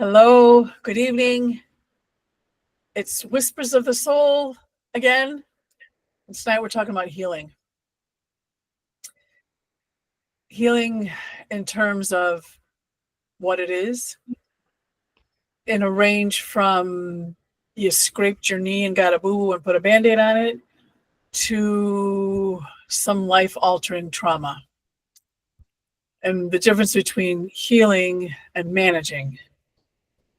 Hello, good evening. It's Whispers of the Soul again. And tonight we're talking about healing. Healing in terms of what it is, in a range from you scraped your knee and got a boo and put a band-aid on it, to some life-altering trauma. And the difference between healing and managing,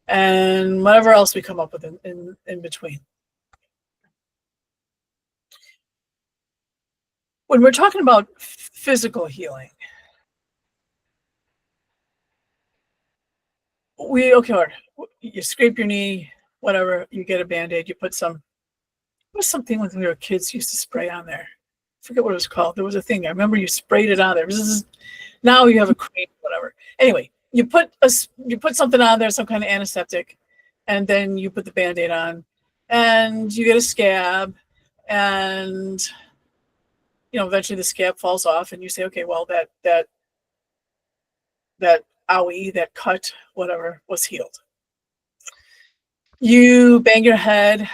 and whatever else we come up with in between. When we're talking about physical healing, you scrape your knee, whatever, you get a band-aid, you put some, what was something when we were kids used to spray on there? I forget what it was called. There was a thing. I remember you sprayed it on there. Now you have a cream, whatever. Anyway, you put something on there, some kind of antiseptic, and then you put the band-aid on, and you get a scab, and eventually the scab falls off, and you say, okay, well, that owie, that cut, whatever, was healed. You bang your head,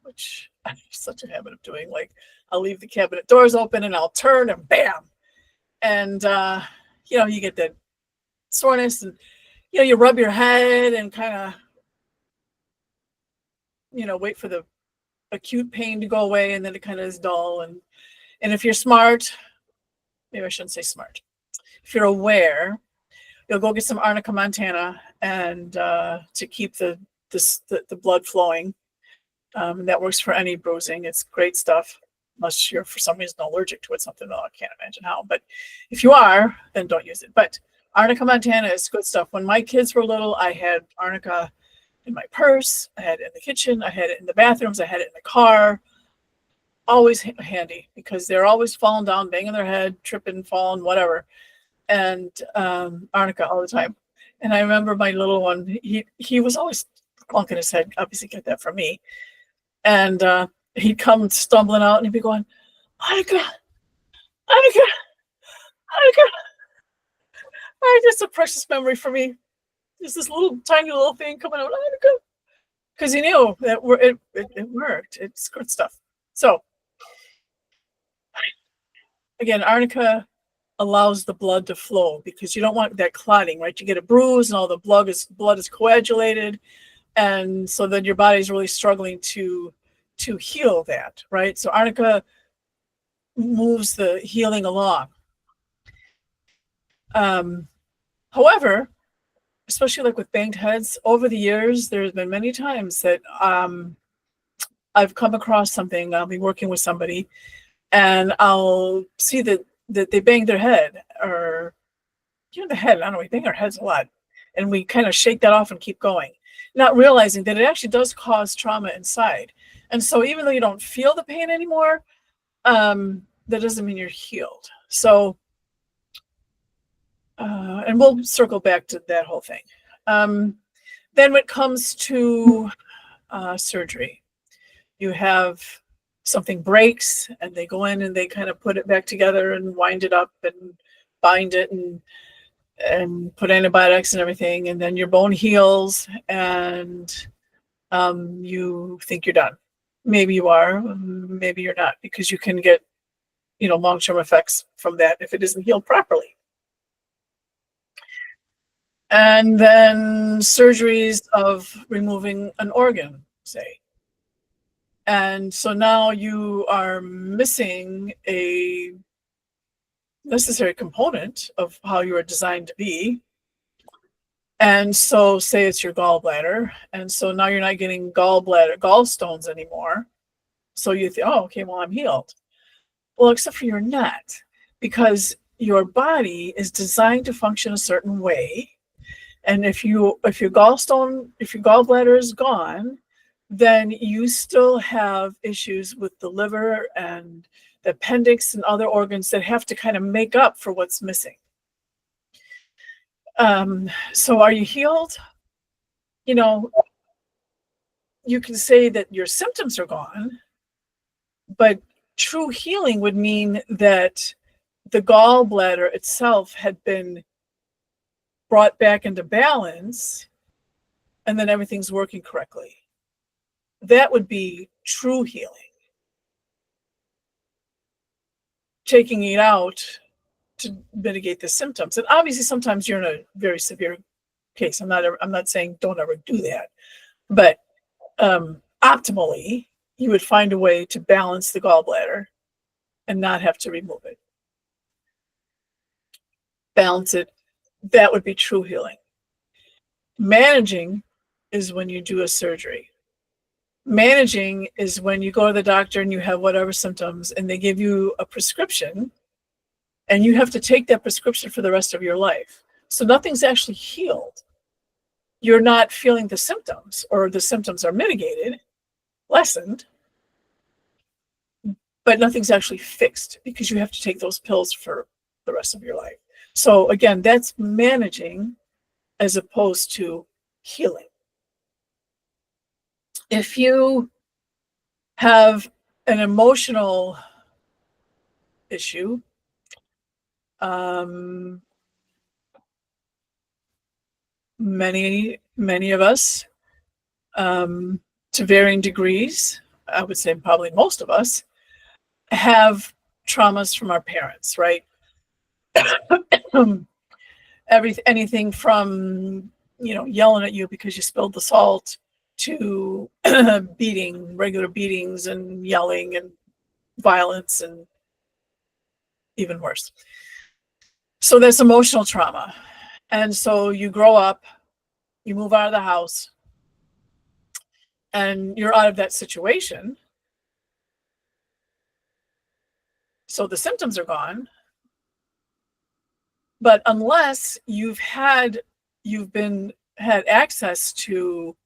which I have such a habit of doing. Like, I'll leave the cabinet doors open and I'll turn and bam. And, you get that soreness, and, you rub your head and kind of, wait for the acute pain to go away. And then it kind of is dull. And if you're smart, maybe I shouldn't say smart. If you're aware, you'll go get some Arnica Montana and to keep the blood flowing. That works for any bruising. It's great stuff, unless you're for some reason allergic to it, something I can't imagine how. But if you are, then don't use it. But Arnica Montana is good stuff. When my kids were little, I had Arnica in my purse. I had it in the kitchen. I had it in the bathrooms. I had it in the car. Always handy, because they're always falling down, banging their head, tripping, falling, whatever. And Arnica all the time. And I remember my little one, he was always clunking his head, obviously get that from me. And he'd come stumbling out and he'd be going, Arnica, Arnica, Arnica. Just a precious memory for me. Just this little tiny little thing coming out, Arnica. Because he knew that it worked. It's good stuff. So, again, Arnica allows the blood to flow, because you don't want that clotting, right? You get a bruise and all the blood is coagulated, and so then your body's really struggling to heal that, right? So Arnica moves the healing along. However, especially like with banged heads, over the years, there's been many times that I've come across something. I'll be working with somebody, and I'll see that they bang their head, or the head. I don't know, we bang our heads a lot, and we kind of shake that off and keep going, not realizing that it actually does cause trauma inside. And so even though you don't feel the pain anymore, that doesn't mean you're healed. So, and we'll circle back to that whole thing. Then when it comes to surgery, you have something breaks, and they go in and they kind of put it back together and wind it up and bind it and put antibiotics and everything, and then your bone heals, and you think you're done. Maybe you are, maybe you're not, because you can get long-term effects from that if it isn't healed properly. And then surgeries of removing an organ, say. And so now you are missing a necessary component of how you are designed to be. And so say it's your gallbladder. And so now you're not getting gallstones anymore. So you think, oh, okay, well, I'm healed. Well, except for you're not, because your body is designed to function a certain way. And if your gallbladder is gone, then you still have issues with the liver and the appendix and other organs that have to kind of make up for what's missing. So are you healed? You can say that your symptoms are gone, but true healing would mean that the gallbladder itself had been brought back into balance, and then everything's working correctly. That would be true healing. Taking it out to mitigate the symptoms. And obviously sometimes you're in a very severe case. I'm not saying don't ever do that. But optimally, you would find a way to balance the gallbladder and not have to remove it. Balance it. That would be true healing. Managing is when you do a surgery. Managing is when you go to the doctor and you have whatever symptoms and they give you a prescription and you have to take that prescription for the rest of your life. So nothing's actually healed. You're not feeling the symptoms, or the symptoms are mitigated, lessened, but nothing's actually fixed because you have to take those pills for the rest of your life. So again, that's managing as opposed to healing. If you have an emotional issue, many of us, to varying degrees, I would say probably most of us, have traumas from our parents, right? Anything from, yelling at you because you spilled the salt to regular beatings and yelling and violence and even worse. So that's emotional trauma. And so you grow up, you move out of the house, and you're out of that situation. So the symptoms are gone. But unless you've had access to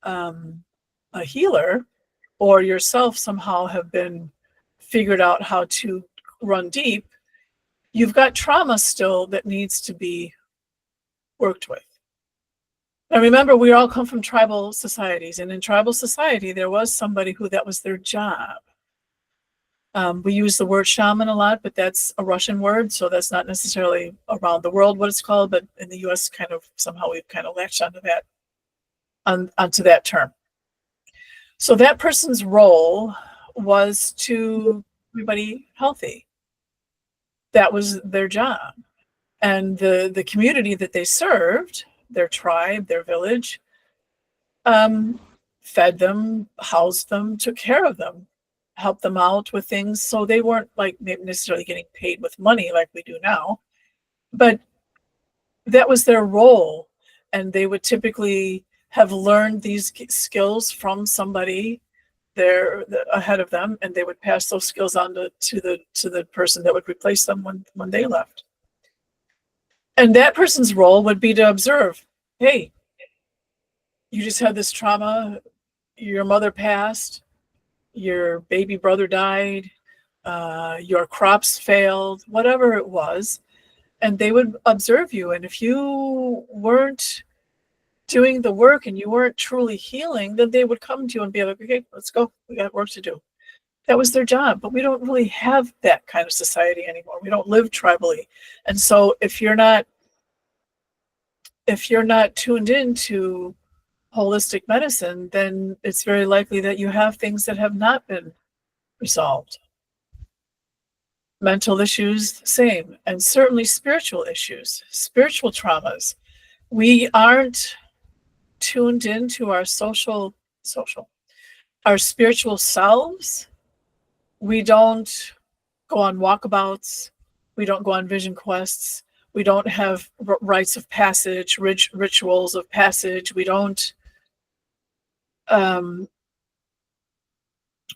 a healer, or yourself somehow have been figured out how to run deep, you've got trauma still that needs to be worked with. Now remember, we all come from tribal societies, and in tribal society, there was somebody that was their job. We use the word shaman a lot, but that's a Russian word, so that's not necessarily around the world what it's called, but in the US somehow we've kind of latched onto that term. So that person's role was to keep everybody healthy. That was their job. And the community that they served, their tribe, their village, fed them, housed them, took care of them, helped them out with things. So they weren't like maybe necessarily getting paid with money like we do now, but that was their role. And they would typically have learned these skills from somebody ahead of them, and they would pass those skills on to the person that would replace them when they left. And that person's role would be to observe, hey, you just had this trauma, your mother passed, your baby brother died, your crops failed, whatever it was, and they would observe you. And if you weren't doing the work and you weren't truly healing, then they would come to you and be like, okay, let's go. We got work to do. That was their job. But we don't really have that kind of society anymore. We don't live tribally. And so if you're not tuned into holistic medicine, then it's very likely that you have things that have not been resolved. Mental issues, same. And certainly spiritual issues, spiritual traumas. We aren't tuned into our our spiritual selves. We don't go on walkabouts. We don't go on vision quests. We don't have rites of passage, rituals of passage. We don't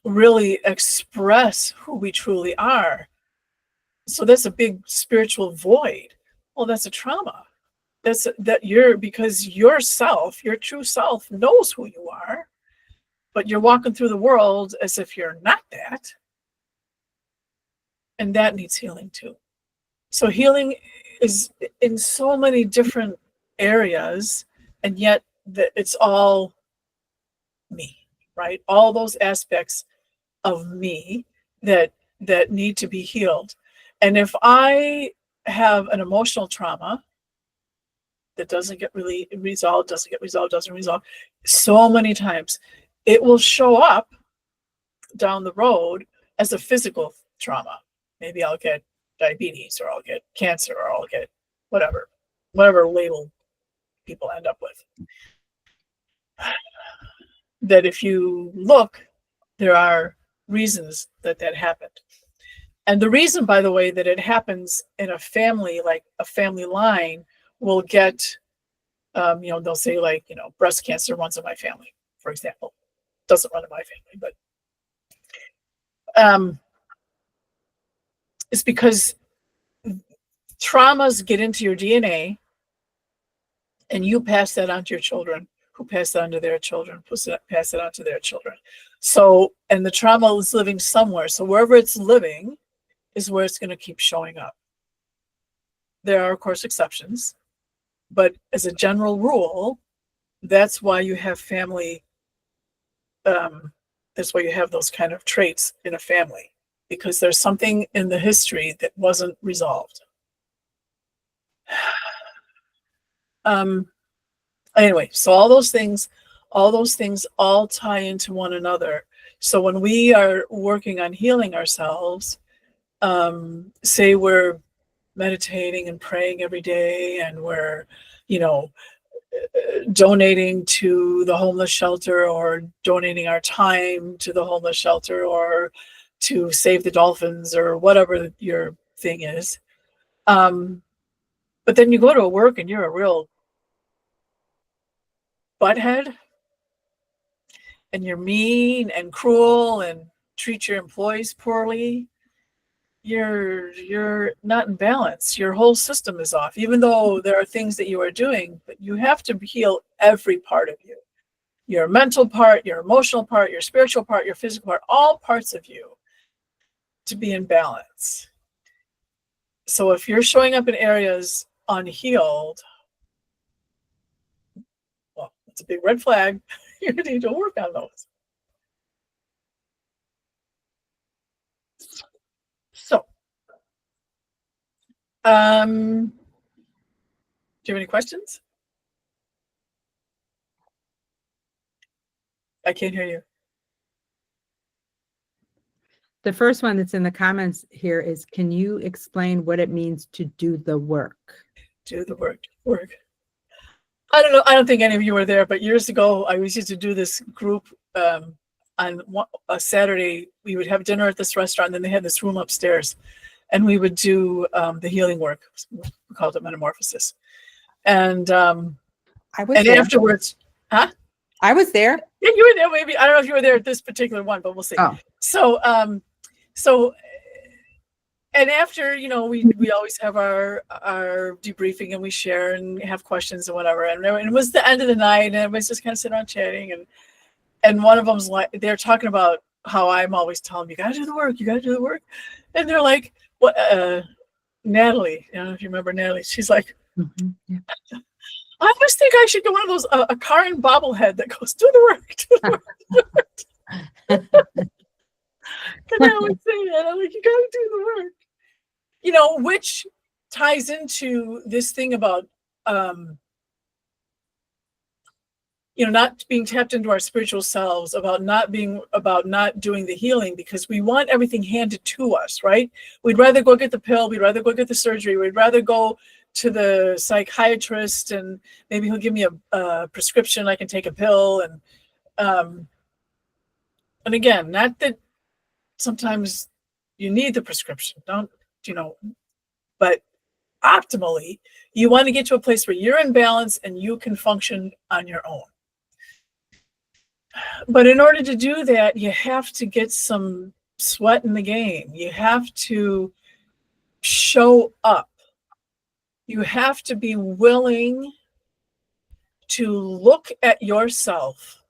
really express who we truly are. So that's a big spiritual void. Well, that's a trauma. Because yourself, your true self, knows who you are, but you're walking through the world as if you're not that. And that needs healing too. So healing is in so many different areas, and yet it's all me, right? All those aspects of me that need to be healed. And if I have an emotional trauma that doesn't get really resolved, doesn't resolve so many times, it will show up down the road as a physical trauma. Maybe I'll get diabetes, or I'll get cancer, or I'll get whatever label people end up with. That if you look, there are reasons that happened. And the reason, by the way, that it happens in a family, like a family line, will get, they'll say, like, breast cancer runs in my family, for example. Doesn't run in my family, but it's because traumas get into your DNA, and you pass that on to your children, who pass that on to their children, pass it on to their children. So, and the trauma is living somewhere. So wherever it's living is where it's going to keep showing up. There are, of course, exceptions, but as a general rule, that's why you have family. That's why you have those kind of traits in a family, because there's something in the history that wasn't resolved. Anyway, so all those things all tie into one another. So when we are working on healing ourselves, say we're meditating and praying every day, and we're, donating to the homeless shelter, or donating our time to the homeless shelter, or to save the dolphins, or whatever your thing is. But then you go to work and you're a real butthead, and you're mean and cruel and treat your employees poorly. You're not in balance. Your whole system is off, even though there are things that you are doing, but you have to heal every part of you. Your mental part, your emotional part, your spiritual part, your physical part, all parts of you, to be in balance. So if you're showing up in areas unhealed, well, it's a big red flag. You need to work on those. So, do you have any questions? I can't hear you. The first one that's in the comments here is, can you explain what it means to do the work? Do the work. I don't know. I don't think any of you were there, but years ago, I used to do this group on a Saturday. We would have dinner at this restaurant, and then they had this room upstairs, and we would do the healing work. We called it metamorphosis. And I was and there. afterwards, huh? I was there. Yeah, you were there. Maybe I don't know if you were there at this particular one, but we'll see. Oh. So, and after, we always have our debriefing, and we share and have questions and whatever. And it was the end of the night, and everybody's just kind of sitting around chatting. And one of them's like, they're talking about how I'm always telling them, you got to do the work. And they're like, what? Natalie, I don't know if you remember Natalie. She's like, Mm-hmm. Yeah. I always think I should get one of those, a Karen bobblehead that goes, do the work. Because I always say that. I'm like, you got to do the work. Which ties into this thing about, not being tapped into our spiritual selves, about not doing the healing, because we want everything handed to us, right? We'd rather go get the pill. We'd rather go get the surgery. We'd rather go to the psychiatrist, and maybe he'll give me a prescription. I can take a pill. And again, not that sometimes you need the prescription, but optimally, you want to get to a place where you're in balance and you can function on your own. But in order to do that, you have to get some sweat in the game. You have to show up. You have to be willing to look at yourself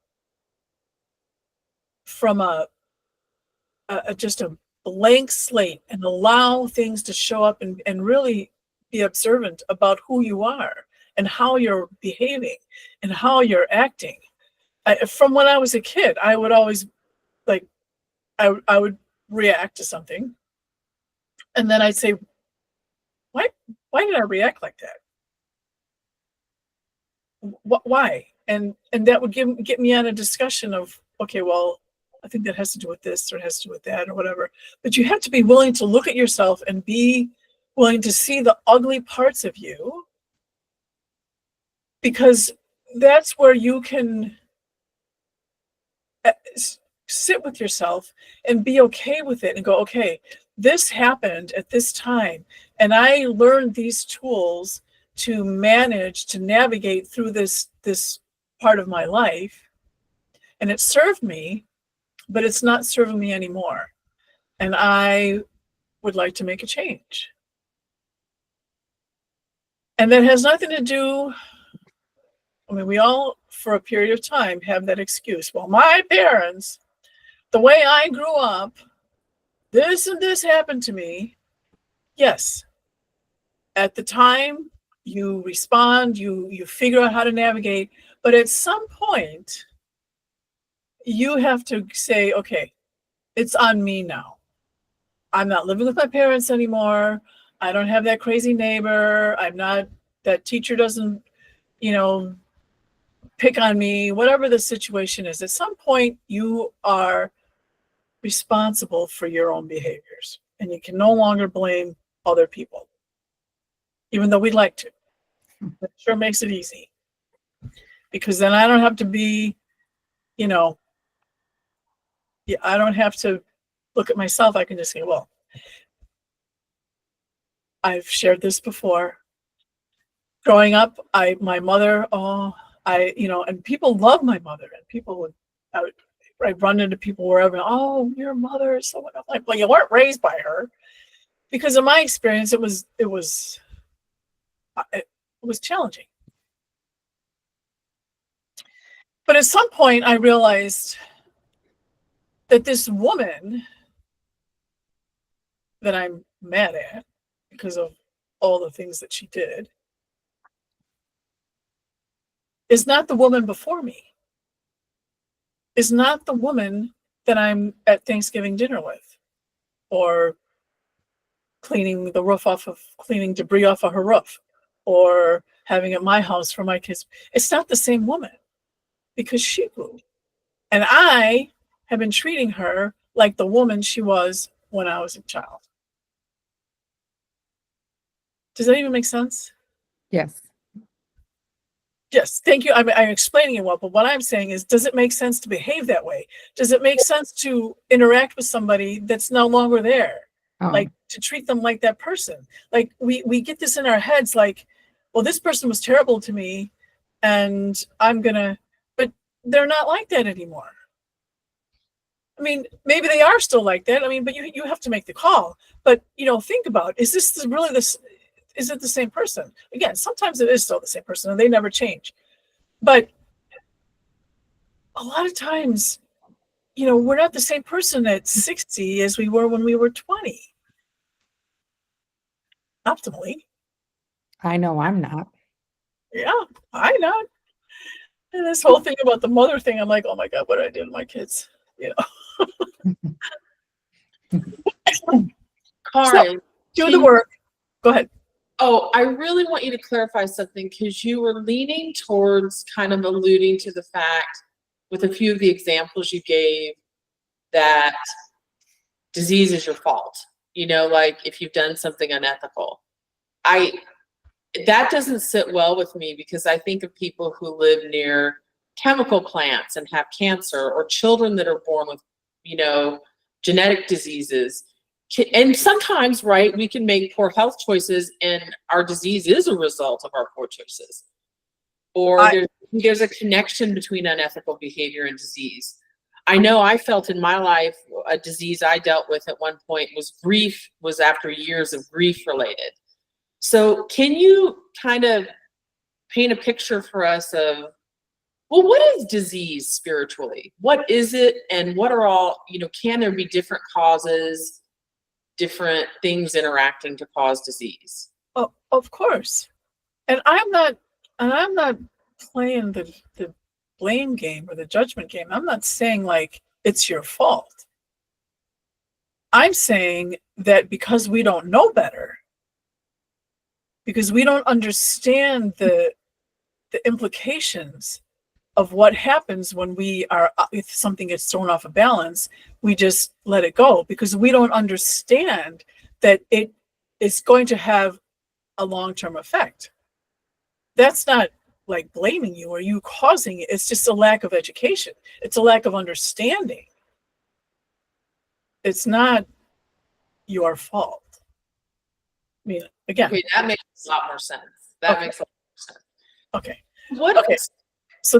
from just a blank slate, and allow things to show up, and really be observant about who you are and how you're behaving and how you're acting. From when I was a kid, I would always I would react to something, and then I'd say, why did I react like that? why? And that would get me on a discussion of, okay, well, I think that has to do with this, or it has to do with that, or whatever. But you have to be willing to look at yourself and be willing to see the ugly parts of you, because that's where you can sit with yourself and be okay with it and go, okay, this happened at this time, and I learned these tools to manage, to navigate through this part of my life, and it served me, but it's not serving me anymore, and I would like to make a change. And that has nothing to do, I mean, we all for a period of time have that excuse, well, my parents, the way I grew up, this and this happened to me. Yes, at the time you respond, you figure out how to navigate, but at some point you have to say, okay, it's on me now. I'm not living with my parents anymore. I don't have that crazy neighbor. I'm not, that teacher doesn't, pick on me, whatever the situation is. At some point you are responsible for your own behaviors, and you can no longer blame other people, even though we'd like to. It sure makes it easy, because then I don't have to be, I don't have to look at myself. I can just say, well, I've shared this before. Growing up, my mother, and people love my mother, and people would, I'd run into people wherever, oh, your mother is so, I'm like, well, you weren't raised by her, because in my experience, it was challenging. But at some point, I realized that this woman that I'm mad at because of all the things that she did is not the woman before me, is not the woman that I'm at Thanksgiving dinner with, or cleaning debris off of her roof, or having at my house for my kids. It's not the same woman, because she grew. And I have been treating her like the woman she was when I was a child. Does that even make sense? Yes. Yes, thank you. I'm explaining it well, but what I'm saying is, does it make sense to behave that way? Does it make sense to interact with somebody that's no longer there? Oh. Like, to treat them like that person? Like, we get this in our heads, like, well, this person was terrible to me, and but they're not like that anymore. I mean, maybe they are still like that. I mean, but you have to make the call. But, think about, is it the same person? Again, sometimes it is still the same person, and they never change. But a lot of times, we're not the same person at 60 as we were when we were 20. Optimally. I know I'm not. Yeah, I know. And this whole thing about the mother thing, I'm like, oh my God, what did I do to my kids? Karin, do the work. Go ahead. Oh, I really want you to clarify something, because you were leaning towards kind of alluding to the fact, with a few of the examples you gave, that disease is your fault. Like if you've done something unethical. That doesn't sit well with me, because I think of people who live near chemical plants and have cancer, or children that are born with, genetic diseases. And sometimes, right, we can make poor health choices, and our disease is a result of our poor choices. Or there's a connection between unethical behavior and disease. I know I felt in my life a disease I dealt with at one point was after years of grief related. So can you kind of paint a picture for us of, well, what is disease spiritually? What is it? And what are all, can there be different causes, different things interacting to cause disease? Oh, of course. And I'm not playing the blame game or the judgment game. I'm not saying like it's your fault. I'm saying that because we don't know better, because we don't understand the the implications of what happens when if something gets thrown off a balance, we just let it go because we don't understand that it is going to have a long-term effect. That's not like blaming you or you causing it. It's just a lack of education. It's a lack of understanding. It's not your fault. I mean, again. Okay, that makes a lot more sense. That Okay. makes a lot more sense. Okay. What Okay. else? So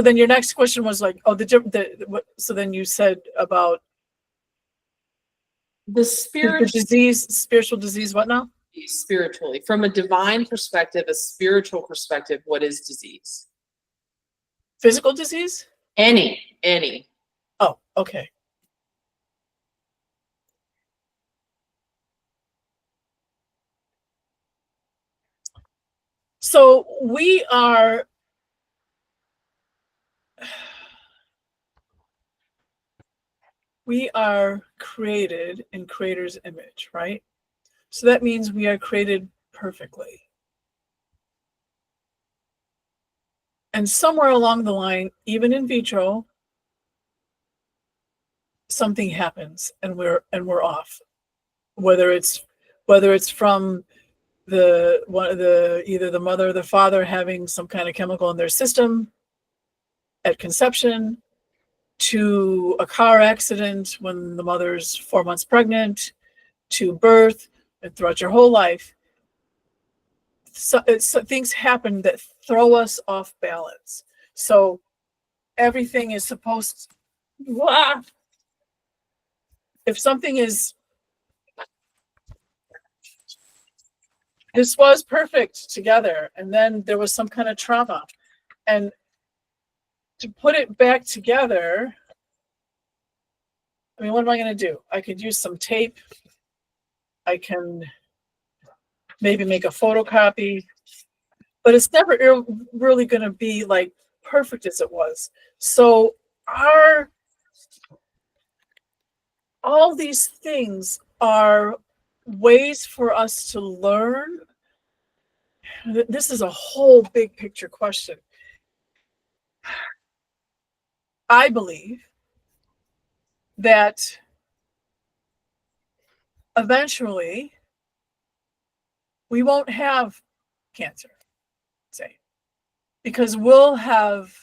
then your next question was like, so then you said about The the spiritual disease, what now? spiritually, from a divine perspective, a spiritual perspective, what is disease? Physical disease? Any. Oh, okay. So we are created in Creator's image, right? So that means we are created perfectly. And somewhere along the line, even in vitro, something happens and we're off. Whether it's from either the mother or the father having some kind of chemical in their system at conception, to a car accident when the mother's 4 months pregnant, to birth, and throughout your whole life. So things happen that throw us off balance. So everything is supposed to, if something is, this was perfect together, and then there was some kind of trauma, and to put it back together, I mean, what am I going to do? I could use some tape. I can maybe make a photocopy, but it's never really going to be like perfect as it was. So all these things are ways for us to learn. This is a whole big picture question. I believe that eventually we won't have cancer, say, because we'll have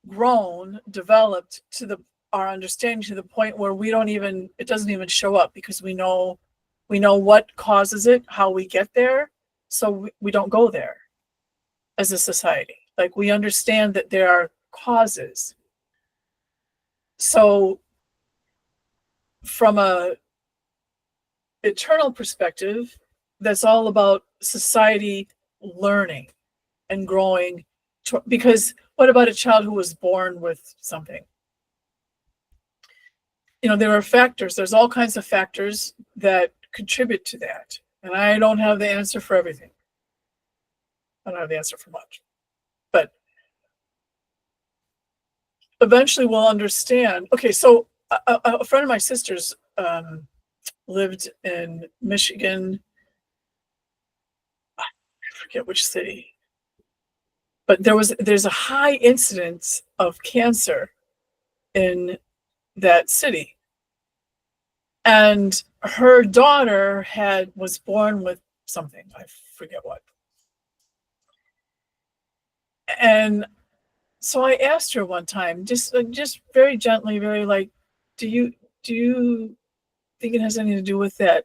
grown, developed to our understanding to the point where it doesn't even show up because we know what causes it, how we get there, so we don't go there as a society. Like, we understand that there are causes. So from a eternal perspective, that's all about society learning and growing, because what about a child who was born with something? There are factors. There's all kinds of factors that contribute to that. And I don't have the answer for everything. I don't have the answer for much. But eventually we'll understand. Okay, so a friend of my sister's lived in Michigan. I forget which city. But there's a high incidence of cancer in that city. And her daughter was born with something, I forget what. And so I asked her one time, just very gently, very like, do you think it has anything to do with that?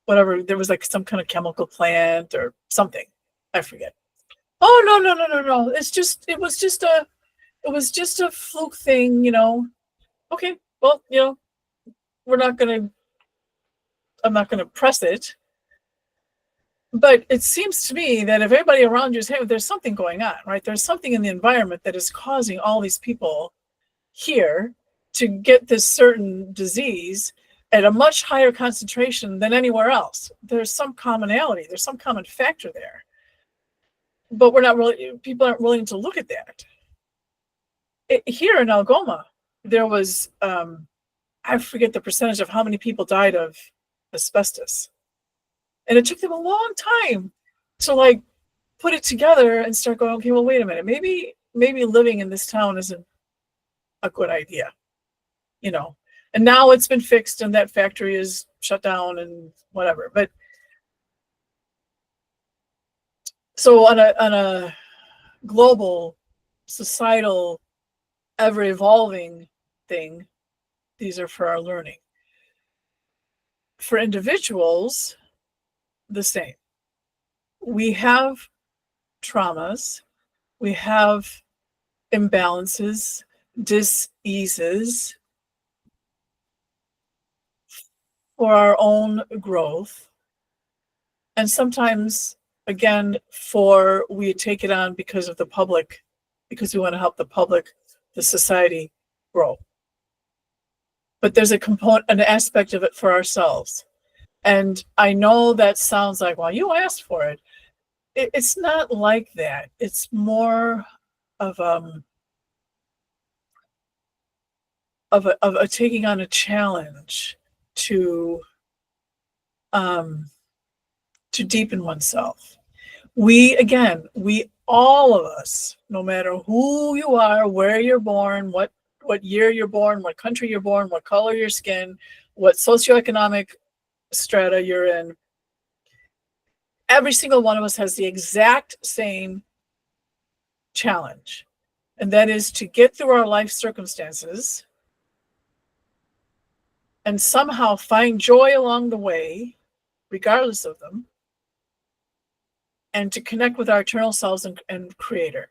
Whatever, there was like some kind of chemical plant or something, I forget. Oh, no. It was just a fluke thing, Okay, well, I'm not gonna press it. But it seems to me that if everybody around you is, hey, there's something going on, right? There's something in the environment that is causing all these people here to get this certain disease at a much higher concentration than anywhere else. There's some commonality, there's some common factor there. But people aren't willing to look at that. Here in Algoma, there was, I forget the percentage of how many people died of asbestos. And it took them a long time like put it together and start going, okay, well, wait a minute, maybe living in this town isn't a good idea, you know. And now it's been fixed and that factory is shut down and whatever. But so on a global, societal, ever evolving thing, these are for our learning. For individuals, the same. We have traumas, we have imbalances, dis-eases for our own growth. And sometimes, again, we take it on because of the public, because we want to help the public, the society grow. But there's a component, an aspect of it for ourselves. And I know that sounds like, well, you asked for it. It's not like that. It's more of a taking on a challenge to deepen oneself. We all of us, no matter who you are, where you're born, what year you're born, what country you're born, what color your skin, what socioeconomic strata you're in, every single one of us has the exact same challenge. And that is to get through our life circumstances and somehow find joy along the way, regardless of them, and to connect with our eternal selves and creator.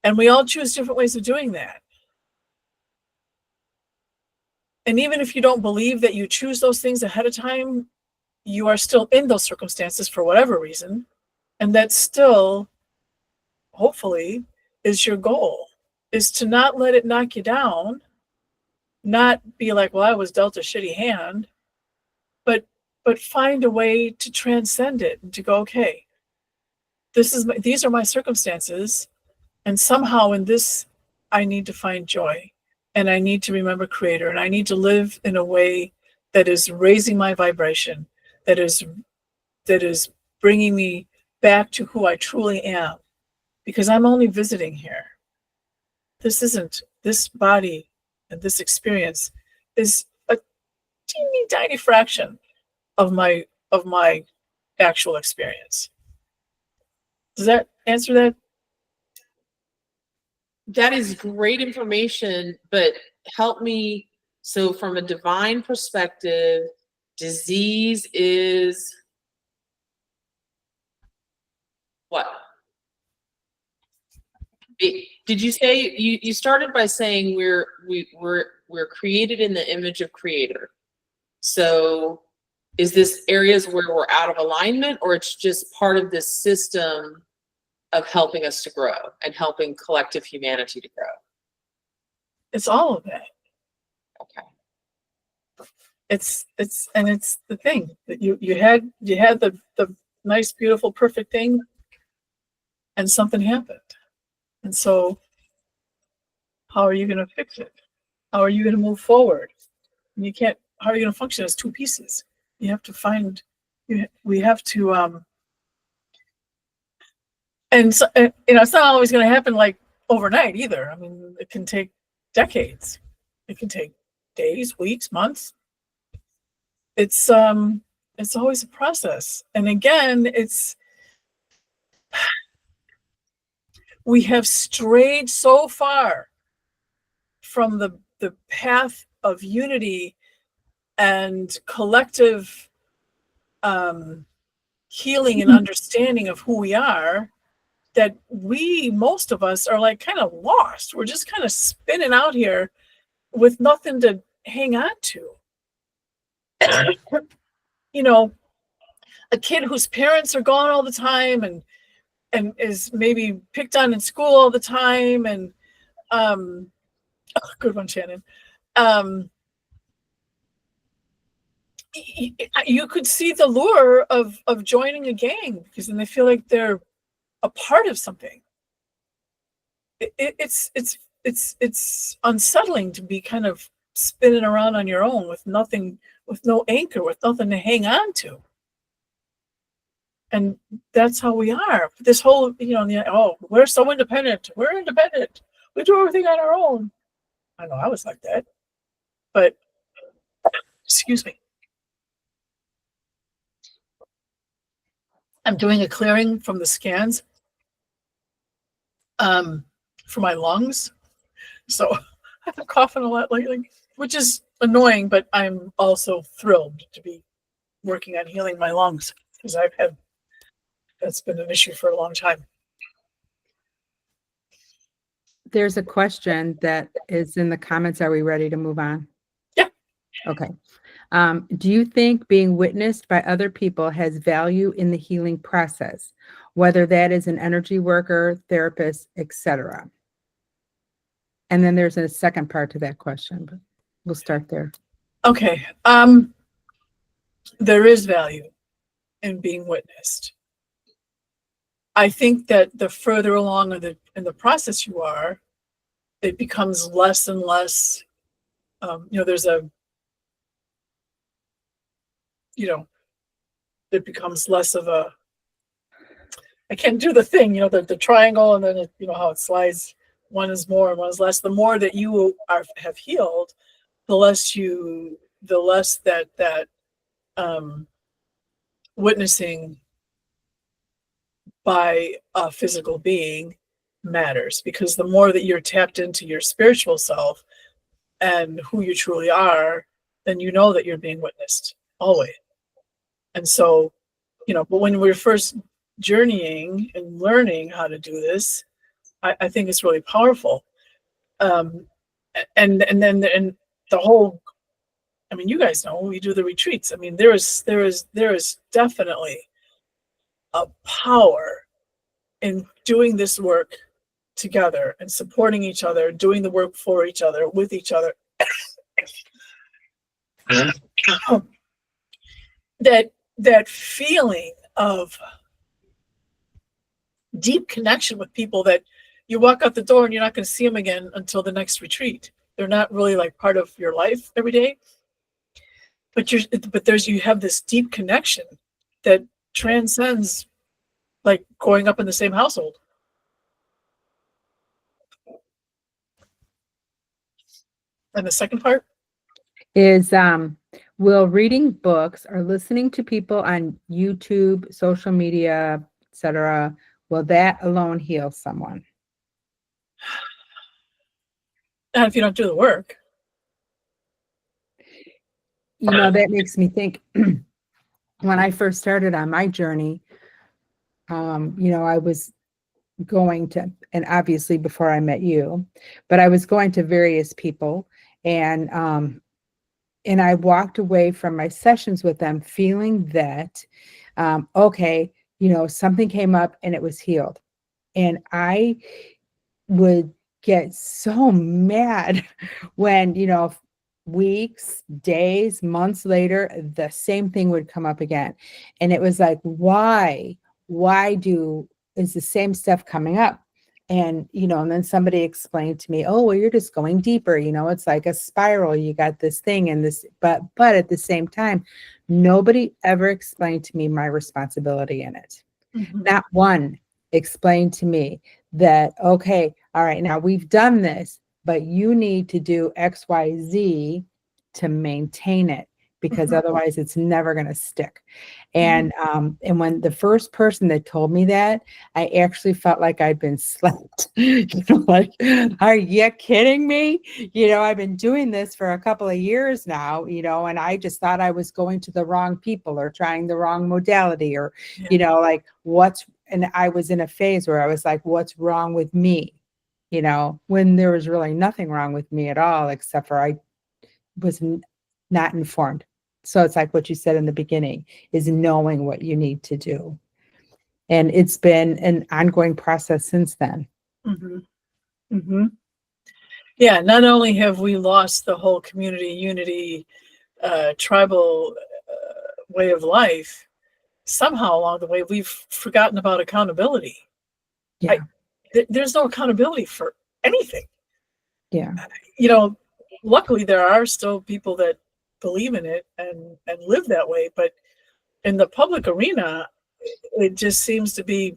And we all choose different ways of doing that. And even if you don't believe that you choose those things ahead of time, you are still in those circumstances for whatever reason. And that still, hopefully, is your goal, is to not let it knock you down, not be like, well, I was dealt a shitty hand, but find a way to transcend it and to go, okay, these are my circumstances. And somehow in this, I need to find joy, and I need to remember creator, and I need to live in a way that is raising my vibration, that is bringing me back to who I truly am, because I'm only visiting here. This body and this experience is a teeny tiny fraction of my actual experience. Does that answer that? That is great information, but help me. So from a divine perspective, disease is what? Did you say you started by saying we're created in the image of creator? So is this areas where we're out of alignment, or it's just part of this system of helping us to grow and helping collective humanity to grow? It's all of that. Okay. It's the thing that you had the nice, beautiful, perfect thing, and something happened. And so how are you going to fix it? How are you going to move forward? And how are you going to function as two pieces? You have to find, we have to, and so, it's not always going to happen like overnight either. I mean, it can take decades. It can take days, weeks, months. It's always a process. And again, we have strayed so far from the path of unity and collective healing and understanding of who we are, that most of us are like kind of lost. We're just kind of spinning out here with nothing to hang on to. A kid whose parents are gone all the time and is maybe picked on in school all the time, and good one, Shannon. You could see the lure of joining a gang, because then they feel like they're a part of something. It's unsettling to be kind of spinning around on your own with nothing, with no anchor, with nothing to hang on to. And that's how we are. This whole, oh, we're so independent. We're independent. We do everything on our own. I know I was like that, but excuse me. I'm doing a clearing from the scans for my lungs. So I've been coughing a lot lately, which is annoying, but I'm also thrilled to be working on healing my lungs because that's been an issue for a long time. There's a question that is in the comments. Are we ready to move on? Yeah. Okay. Do you think being witnessed by other people has value in the healing process, whether that is an energy worker, therapist, etc.? And then there's a second part to that question, but we'll start there. Okay. There is value in being witnessed. I think that the further along in the process you are, it becomes less and less. There's it becomes less of a. I can't do the thing, the triangle, and then how it slides. One is more, and one is less. The more that you have healed, the less that witnessing by a physical being matters, because the more that you're tapped into your spiritual self and who you truly are, then you know that you're being witnessed always. And so, but when we're first journeying and learning how to do this, I think it's really powerful. And then the whole, you guys know, we do the retreats. There is definitely a power in doing this work together and supporting each other, doing the work for each other, with each other. That feeling of deep connection with people that you walk out the door and you're not going to see them again until the next retreat. They're not really like part of your life every day, but you have this deep connection that transcends like growing up in the same household. And the second part is, will reading books or listening to people on YouTube, social media, etc., will that alone heal someone? Not if you don't do the work. That makes me think when I first started on my journey, I was going to, and obviously before I met you, but I was going to various people, and I walked away from my sessions with them feeling that, okay, something came up and it was healed. And I would get so mad when, weeks, days, months later, the same thing would come up again. And it was like, why is the same stuff coming up? And, and then somebody explained to me, oh, well, you're just going deeper. It's like a spiral. You got this thing and this, but at the same time, nobody ever explained to me my responsibility in it. Mm-hmm. Not one explained to me that, okay, all right, now we've done this, but you need to do X, Y, Z to maintain it, because mm-hmm. otherwise it's never going to stick. And and when the first person that told me that, I actually felt like I'd been slept. Like, are you kidding me? I've been doing this for a couple of years now, and I just thought I was going to the wrong people or trying the wrong modality or, like and I was in a phase where I was like, what's wrong with me? When there was really nothing wrong with me at all, except for I was not informed. So it's like what you said in the beginning, is knowing what you need to do. And it's been an ongoing process since then. Mm-hmm. Mm-hmm. Yeah, not only have we lost the whole community unity, tribal way of life, somehow along the way, we've forgotten about accountability. Yeah. There's no accountability for anything. Yeah. Luckily there are still people that believe in it and live that way, but in the public arena, it just seems to be,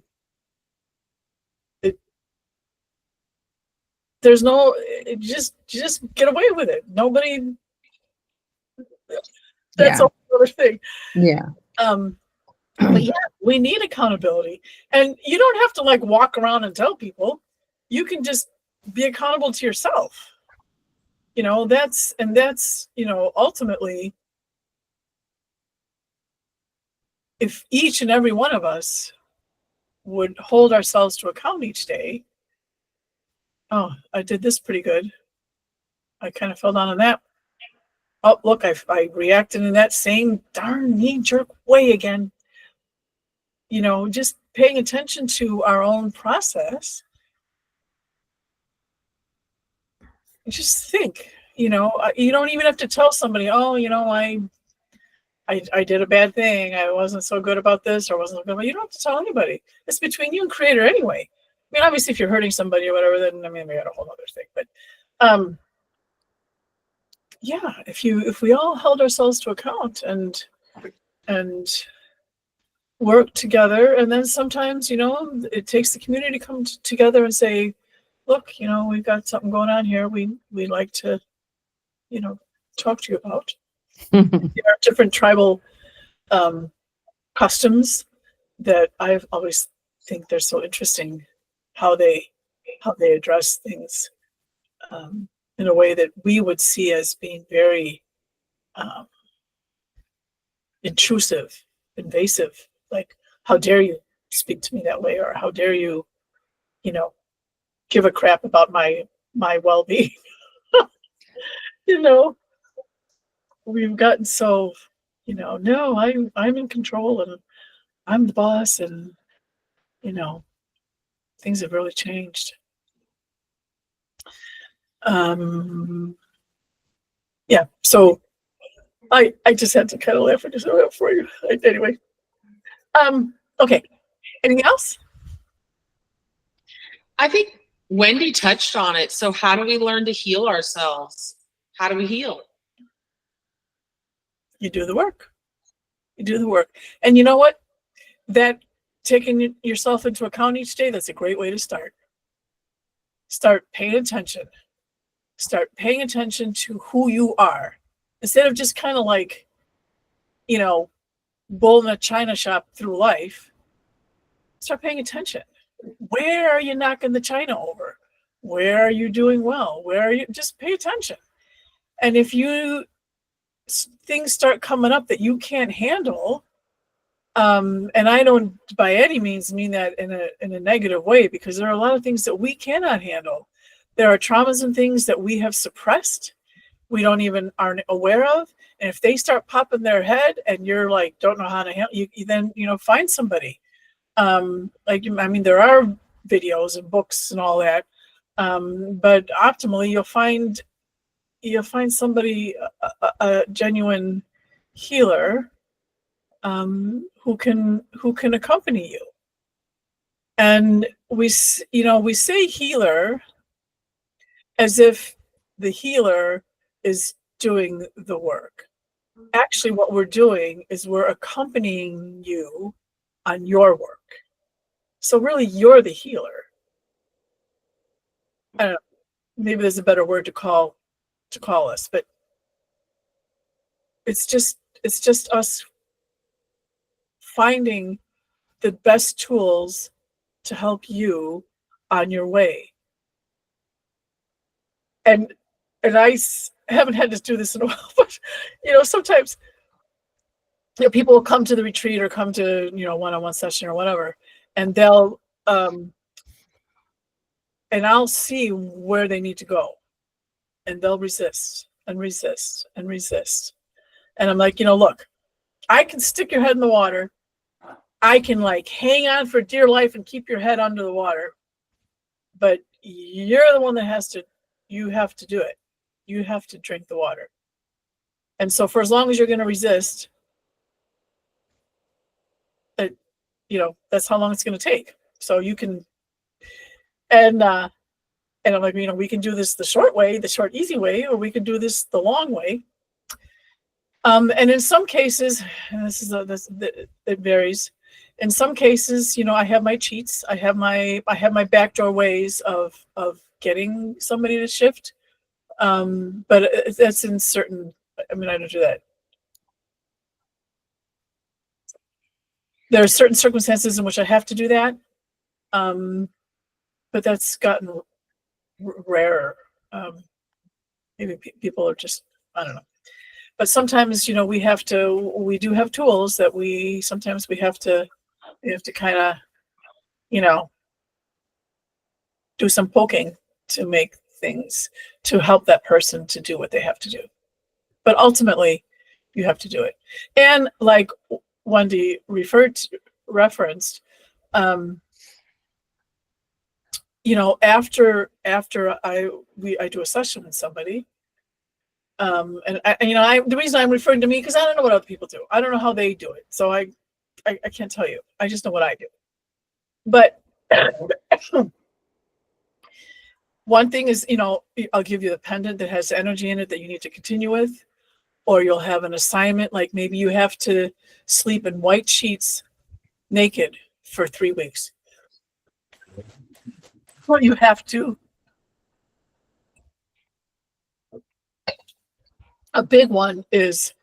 there's no, just get away with it. Nobody, that's Yeah. a whole other thing. Yeah. But yeah, we need accountability. And you don't have to like walk around and tell people. You can just be accountable to yourself. That's, ultimately, if each and every one of us would hold ourselves to account each day, oh, I did this pretty good. I kind of fell down on that. Oh, look, I reacted in that same darn knee-jerk way again. Just paying attention to our own process. Just think, you don't even have to tell somebody, oh, I did a bad thing. I wasn't so good about this, or wasn't so good about. You don't have to tell anybody. It's between you and Creator anyway. I mean, obviously, if you're hurting somebody or whatever, then we got a whole other thing. But, yeah, if we all held ourselves to account and work together, and then sometimes, it takes the community to come together and say, look, we've got something going on here. We'd like to, talk to you about. There are different tribal customs that I've always think they're so interesting, how they address things in a way that we would see as being very intrusive, invasive. Like, how dare you speak to me that way, or how dare you, give a crap about my well-being. We've gotten so, no, I'm in control and I'm the boss, and things have really changed. Yeah, so I just had to kind of laugh and just for you. Anyway. Okay. Anything else? I think Wendy touched on it. So how do we learn to heal ourselves? How do we heal? You do the work. You do the work. And you know what? That taking yourself into account each day, that's a great way to start. Start paying attention. Start paying attention to who you are. Instead of just kind of like, bull in a china shop through life, start paying attention. Where are you knocking the china over? Where are you doing well? Where are you? Just pay attention. And if things start coming up that you can't handle, and I don't by any means mean that in a negative way, because there are a lot of things that we cannot handle. There are traumas and things that we have suppressed, we aren't aware of. And if they start popping their head and you're like, don't know how to handle, you then, find somebody. There are videos and books and all that. But optimally, you'll find somebody, a genuine healer, who can accompany you. And we say healer as if the healer is doing the work. Actually, what we're doing is we're accompanying you on your work. So really, you're the healer. I don't know, maybe there's a better word to call us, but it's just us finding the best tools to help you on your way. And I haven't had to do this in a while, but sometimes people will come to the retreat or come to one-on-one session or whatever, and they'll and I'll see where they need to go, and they'll resist and resist and resist. And I'm like, look, I can stick your head in the water. I can like hang on for dear life and keep your head under the water. But you're the one that you have to do it. You have to drink the water. And so for as long as you're going to resist, that's how long it's going to take. So you can, and I'm like, we can do this the short way, the short, easy way, or we can do this the long way. And in some cases, and it varies, in some cases, I have my cheats. I have my backdoor ways of getting somebody to shift. But that's in certain. I mean, I don't do that. There are certain circumstances in which I have to do that, but that's gotten rarer. Maybe people are just, I don't know. But sometimes, we do have tools that sometimes we have to kind of, do some poking to make things, to help that person to do what they have to do. But ultimately, you have to do it. And like Wendy referenced, after I do a session with somebody, and the reason I'm referring to me, because I don't know what other people do. I don't know how they do it, so I can't tell you. I just know what I do. But one thing is, I'll give you the pendant that has energy in it that you need to continue with, or you'll have an assignment, like maybe you have to sleep in white sheets naked for 3 weeks. Or you have to. A big one is,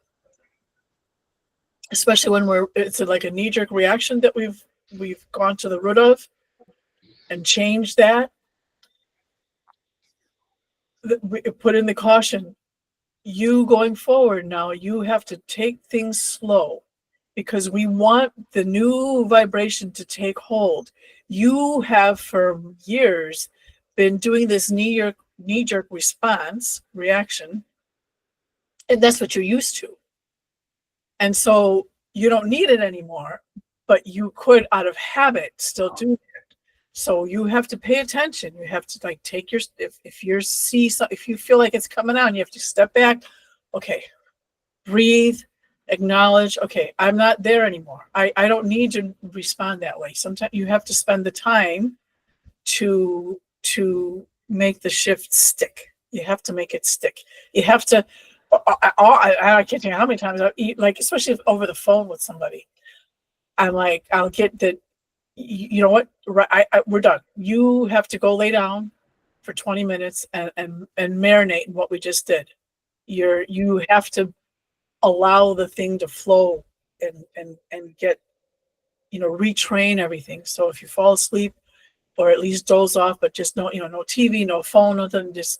especially when it's like a knee-jerk reaction that we've gone to the root of and changed that. We put in the caution. You going forward now, you have to take things slow, because we want the new vibration to take hold. You have for years been doing this knee-jerk reaction, and that's what you're used to. And so you don't need it anymore, but you could, out of habit, still do it. So you have to pay attention. You have to take your, if you feel like it's coming out, you have to step back. Okay, breathe, acknowledge. Okay, I'm not there anymore. I don't need to respond that way. Sometimes you have to spend the time to make the shift stick. You have to make it stick. You have to. I can't tell you how many times especially over the phone with somebody. I'm like, I'll get that. You know what? We're done. You have to go lay down for 20 minutes and marinate in what we just did. You have to allow the thing to flow and get, retrain everything. So if you fall asleep, or at least doze off, but just no TV, no phone, nothing, just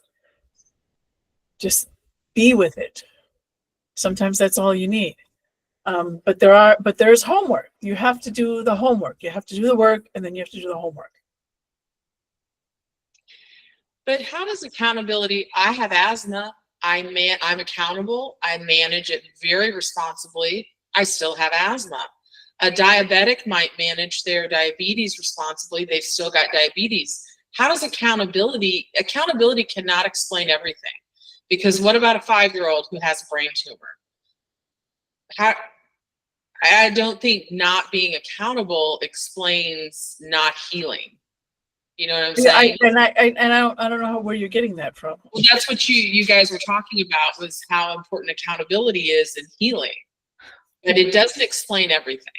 be with it. Sometimes that's all you need. But there's homework. You have to do the homework. You have to do the work, and then you have to do the homework. But how does accountability? I have asthma. I'm accountable. I manage it very responsibly. I still have asthma. A diabetic might manage their diabetes responsibly. They've still got diabetes. How does accountability cannot explain everything? Because what about a 5-year-old who has a brain tumor? I don't think not being accountable explains not healing. You know what I'm saying? I don't know where you're getting that from. Well, that's what you guys were talking about, was how important accountability is in healing. But it doesn't explain everything.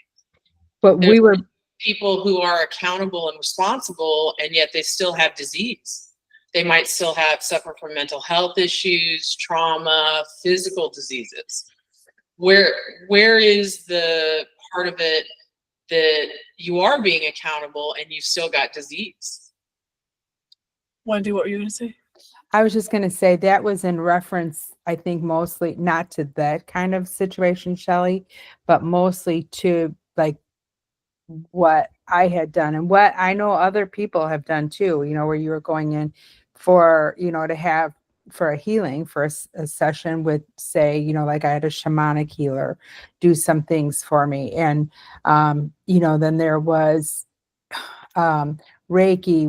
But we were people who are accountable and responsible, and yet they still have disease. They might still suffer from mental health issues, trauma, physical diseases. Where is the part of it that you are being accountable and you've still got disease? Wendy, what were you going to say? I was just going to say that was in reference, I think, mostly not to that kind of situation, Shelley, but mostly to like what I had done and what I know other people have done too, where you were going in for, to have for a healing, for a session with, say, like I had a shamanic healer do some things for me. And, then there was Reiki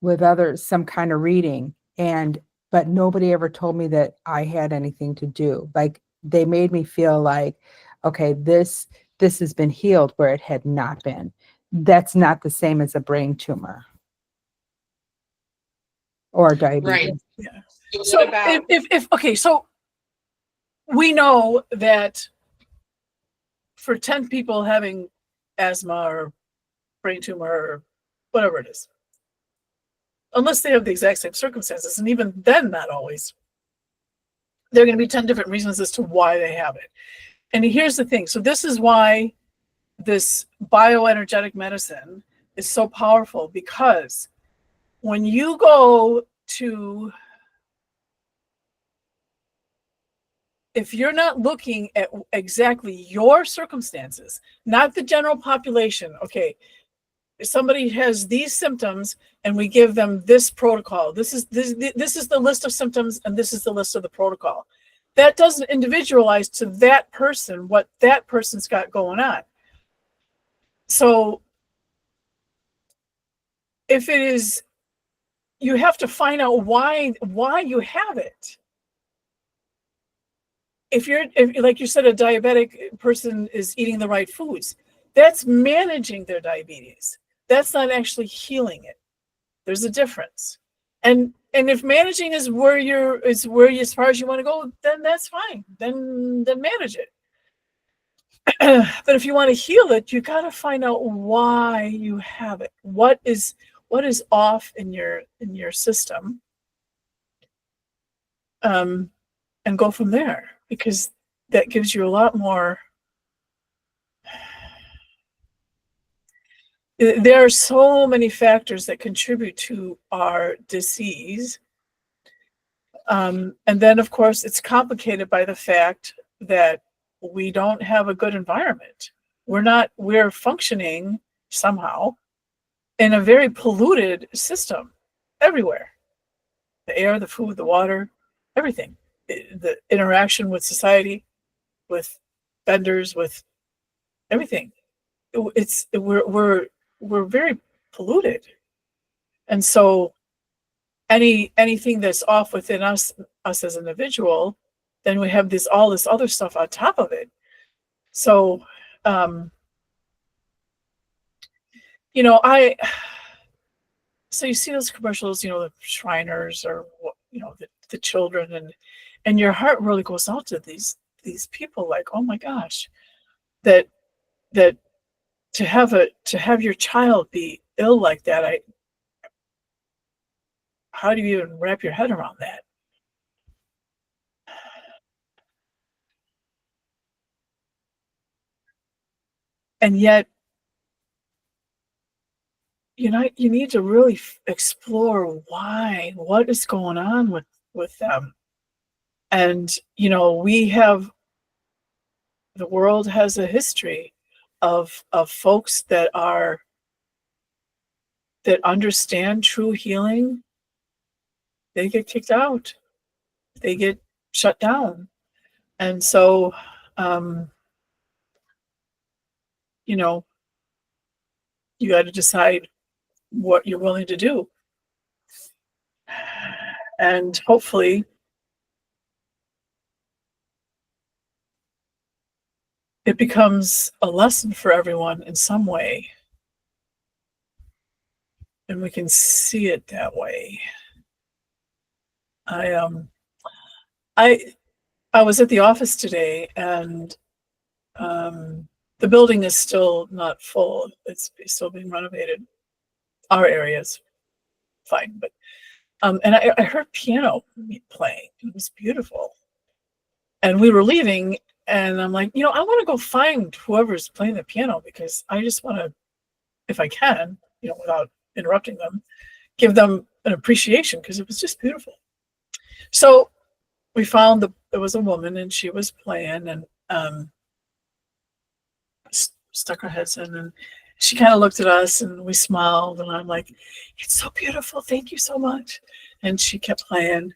with others, some kind of reading. But nobody ever told me that I had anything to do. Like they made me feel like, okay, this has been healed where it had not been. That's not the same as a brain tumor or diabetes. Right. Yeah. So what about okay, so we know that for 10 people having asthma or brain tumor or whatever it is. Unless they have the exact same circumstances, and even then, not always. There are going to be 10 different reasons as to why they have it. And here's the thing. So this is why this bioenergetic medicine is so powerful, because when you go to, if you're not looking at exactly your circumstances, not the general population, okay, if somebody has these symptoms and we give them this protocol, this is the list of symptoms and this is the list of the protocol. That doesn't individualize to that person what that person's got going on. So if it is, you have to find out why you have it. If like you said, a diabetic person is eating the right foods, that's managing their diabetes. That's not actually healing it. There's a difference. And if managing is where you as far as you want to go, then that's fine. Then manage it. But if you want to heal it, you got to find out why you have it. What is off in your system, and go from there, because that gives you a lot more. There are so many factors that contribute to our disease. And then, of course, it's complicated by the fact that we don't have a good environment. We're functioning somehow in a very polluted system everywhere. The air, the food, the water, everything. The interaction with society, with vendors, with everything. We're very polluted. And so anything that's off within us as an individual, then we have all this other stuff on top of it. So so you see those commercials, the Shriners or the children, and your heart really goes out to these people, like, oh my gosh, that to have your child be ill like that, how do you even wrap your head around that? And yet, you need to really explore what is going on with them. And the world has a history of folks that understand true healing. They get kicked out, they get shut down. And so you got to decide what you're willing to do. And hopefully it becomes a lesson for everyone in some way, and we can see it that way. I was at the office today, and the building is still not full. It's still being renovated. Our area is fine, but and I heard piano playing. It was beautiful. And we were leaving, and I'm like, I want to go find whoever's playing the piano, because I just want to, if I can, without interrupting them, give them an appreciation, because it was just beautiful. So we found there was a woman, and she was playing, and stuck her head in, and she kind of looked at us, and we smiled, and I'm like, it's so beautiful, thank you so much. And she kept playing,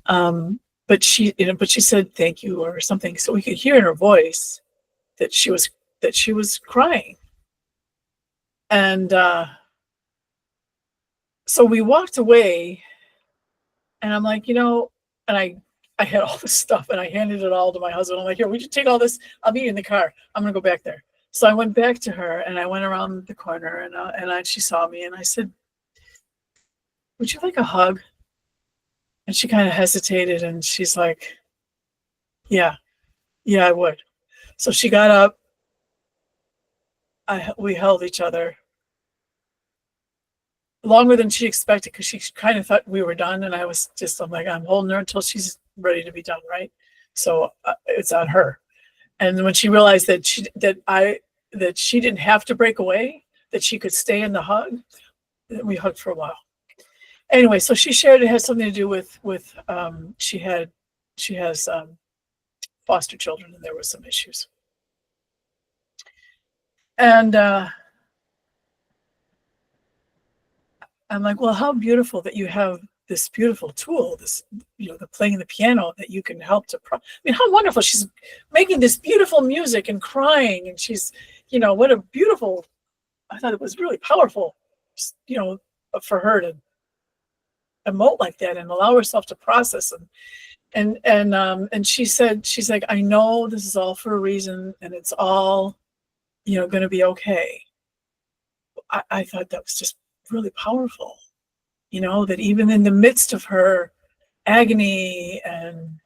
but she said thank you or something, so we could hear in her voice that she was crying. And so we walked away, and I'm like, and I had all this stuff, and I handed it all to my husband. I'm like, here, we should take all this, I'll meet you in the car, I'm gonna go back there. So I went back to her, and I went around the corner, and she saw me, and I said, would you like a hug? And she kind of hesitated, and she's like, yeah, I would. So she got up, we held each other longer than she expected, because she kind of thought we were done, and I'm like, I'm holding her until she's ready to be done, right? So it's on her. And when she realized that she didn't have to break away, that she could stay in the hug, we hugged for a while. Anyway, so she shared it has something to do with she has foster children, and there were some issues. And I'm like, well, how beautiful that you have this beautiful tool, this, the playing the piano, that you can help to, I mean, how wonderful. She's making this beautiful music and crying, and she's, what a beautiful, I thought it was really powerful, for her to emote like that and allow herself to process. And she said, she's like, I know this is all for a reason, and it's all, going to be okay. I thought that was just really powerful, that even in the midst of her agony and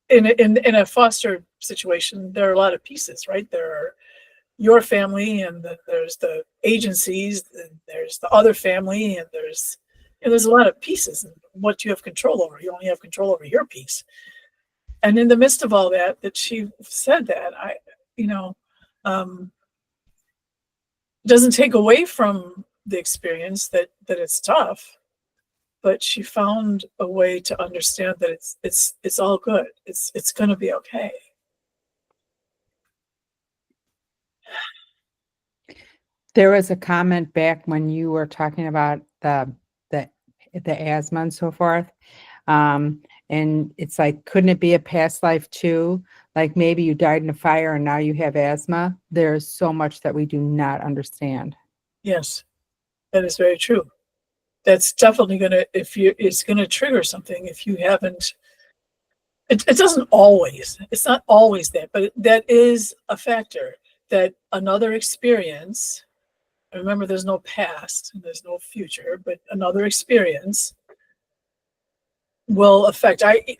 in a foster situation, there are a lot of pieces, right? There are your family, and there's the agencies, and there's the other family, and there's a lot of pieces. And what you have control over, you only have control over your piece. And in the midst of all that she said that, doesn't take away from the experience that it's tough, but she found a way to understand that it's all good. It's going to be okay. There was a comment back when you were talking about the asthma and so forth. And it's like, couldn't it be a past life too? Like maybe you died in a fire and now you have asthma. There's so much that we do not understand. Yes, that is very true. That's definitely it's going to trigger something if you haven't. It doesn't always, it's not always that, but that is a factor, that another experience, remember there's no past and there's no future, but another experience will affect. I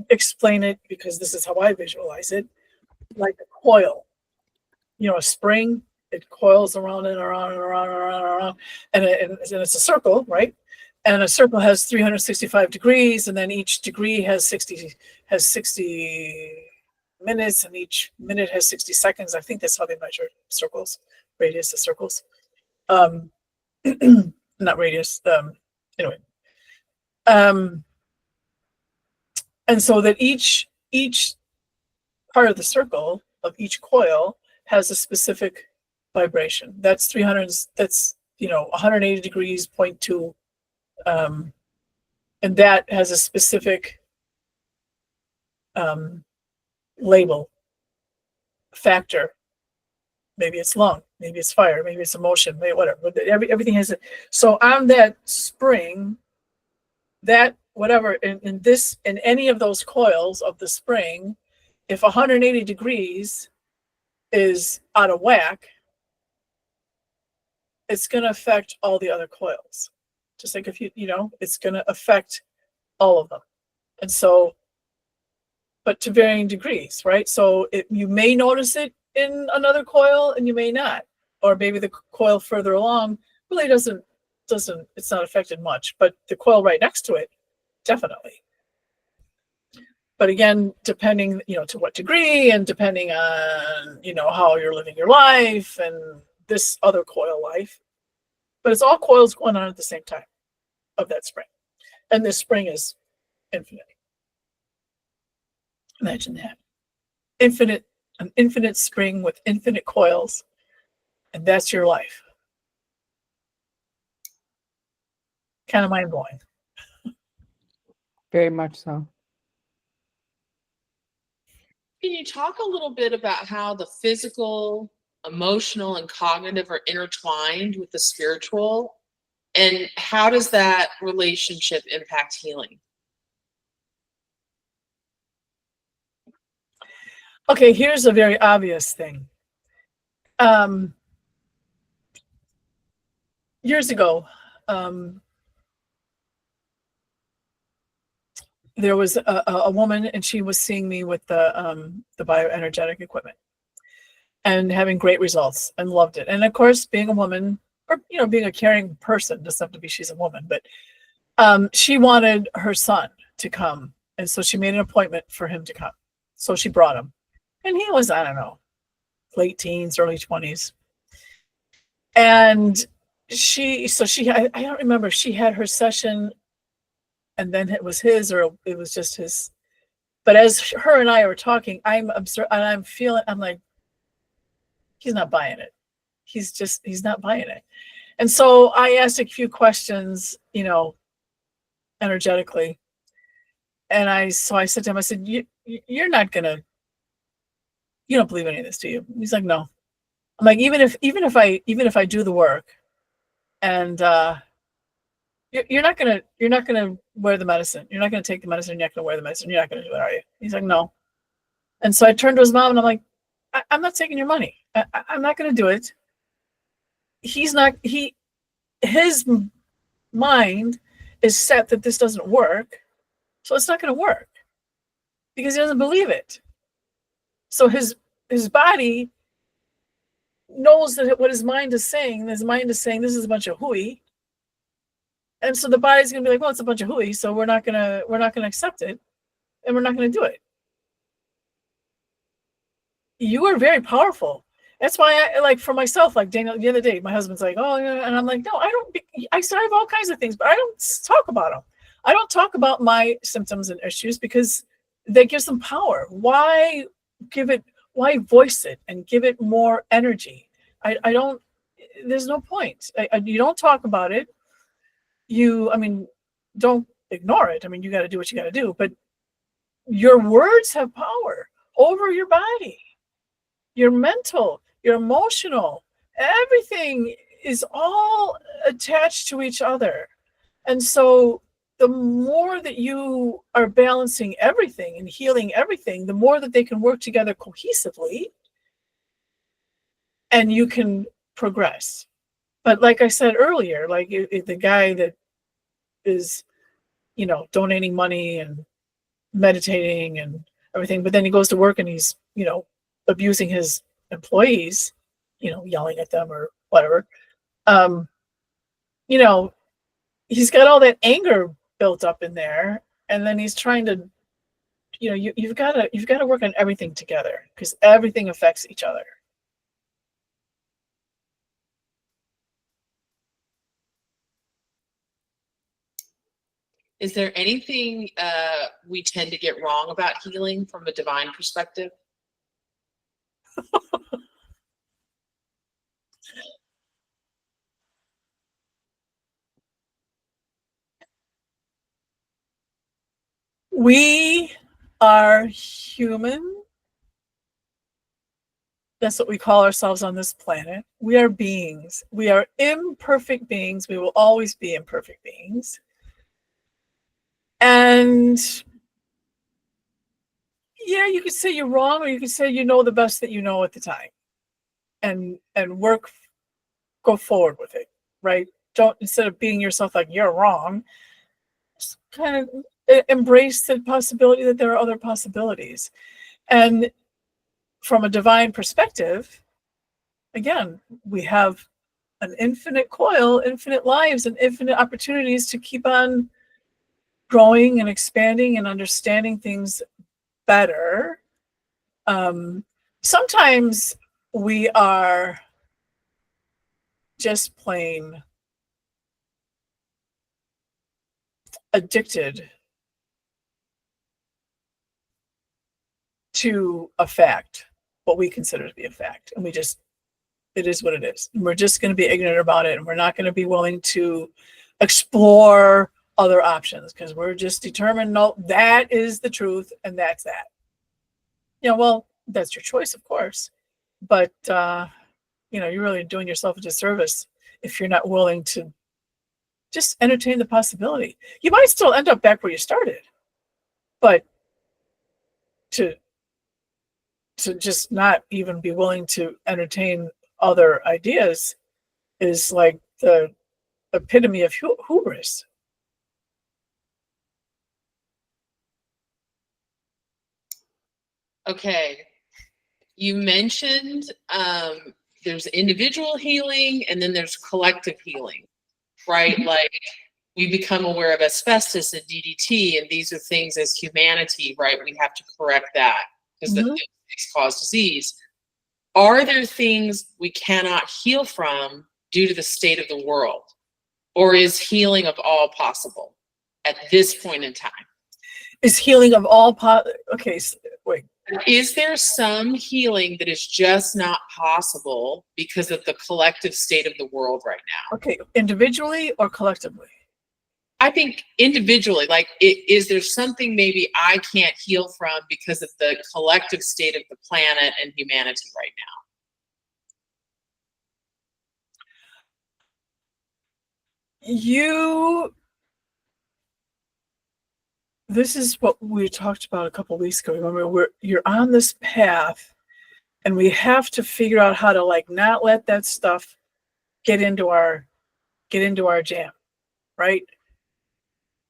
explain it because this is how I visualize it, like a coil, a spring. It coils around and around and around and around and around, and it's a circle, right? And a circle has 365 degrees, and then each degree has 60 minutes, and each minute has 60 seconds. I think that's how they measure circles, radius of circles. Not radius. Anyway. And so that each part of the circle of each coil has a specific vibration. That's 300. That's 180 degrees, 0.2, and that has a specific label, factor. Maybe it's lung, maybe it's fire, maybe it's emotion, maybe whatever. But everything has it. So on that spring, that whatever in any of those coils of the spring, if 180 degrees is out of whack, it's going to affect all the other coils. Just like if it's going to affect all of them. And so, but to varying degrees, right? So you may notice it in another coil and you may not, or maybe the coil further along really doesn't, it's not affected much, but the coil right next to it, definitely. But again, depending, to what degree, and depending on, how you're living your life and this other coil life, but it's all coils going on at the same time of that spring. And this spring is infinite. Imagine that. An infinite spring with infinite coils, and that's your life. Kind of mind-blowing. Very much so. Can you talk a little bit about how the physical, emotional, and cognitive are intertwined with the spiritual? And how does that relationship impact healing? Okay, here's a very obvious thing. Years ago, there was a woman, and she was seeing me with the bioenergetic equipment and having great results and loved it. And of course, being a woman, or being a caring person, doesn't have to be she's a woman, but she wanted her son to come, and so she made an appointment for him to come. So she brought him, and he was, I don't know, late teens, early 20s. And I don't remember if she had her session and then it was his, or it was just his. But as her and I were talking, I'm like, he's not buying it. He's not buying it. And so I asked a few questions, energetically. And I said to him, I said, you're not gonna, you don't believe any of this, do you? He's like, no. I'm like, even if I do the work, and you're not gonna wear the medicine. You're not gonna take the medicine. You're not gonna wear the medicine. You're not gonna do it, are you? He's like, no. And so I turned to his mom, and I'm like, I'm not taking your money. I'm not gonna do it. His mind is set that this doesn't work, so it's not gonna work because he doesn't believe it. So his body knows that what his mind is saying. His mind is saying this is a bunch of hooey. And so the body's gonna be like, well, it's a bunch of hooey, so we're not gonna accept it, and we're not gonna do it. You are very powerful. That's why I, like, for myself, like Daniel, the other day, my husband's like, oh, yeah, and I'm like, no, I said I have all kinds of things, but I don't talk about them. I don't talk about my symptoms and issues because that gives them power. Why voice it and give it more energy? I don't, there's no point. You don't talk about it. Don't ignore it. You got to do what you got to do, but your words have power over your body, your mental, your emotional, everything is all attached to each other. And so the more that you are balancing everything and healing everything, the more that they can work together cohesively and you can progress. But like I said earlier, like the guy that is, donating money and meditating and everything, but then he goes to work and he's, abusing his employees, yelling at them or whatever. He's got all that anger built up in there, and then he's trying to, you've got to work on everything together because everything affects each other. Is there anything we tend to get wrong about healing from a divine perspective? We are human. That's what we call ourselves on this planet. We are beings. We are imperfect beings. We will always be imperfect beings. And yeah, you could say you're wrong, or you could say you know the best that you know at the time, and go forward with it, right? Don't, instead of beating yourself like you're wrong, just kind of embrace the possibility that there are other possibilities. And from a divine perspective, again, we have an infinite coil, infinite lives, and infinite opportunities to keep on growing and expanding and understanding things better. Sometimes we are just plain addicted to a fact, what we consider to be a fact, and it is what it is. And we're just going to be ignorant about it, and we're not going to be willing to explore other options because we're just determined, no, that is the truth, and that's that. Well, that's your choice, of course, but you're really doing yourself a disservice if you're not willing to just entertain the possibility. You might still end up back where you started, but to just not even be willing to entertain other ideas is like the epitome of hubris. Okay. You mentioned there's individual healing and then there's collective healing, right? Like we become aware of asbestos and DDT, and these are things as humanity, right? We have to correct that because Mhm. things cause disease. Are there things we cannot heal from due to the state of the world? Or is healing of all possible at this point in time? Is healing of all okay, wait. Is there some healing that is just not possible because of the collective state of the world right now? Okay, individually or collectively? I think individually, like, is there something maybe I can't heal from because of the collective state of the planet and humanity right now? This is what we talked about a couple of weeks ago. Remember, you're on this path, and we have to figure out how to like not let that stuff get into our jam, right?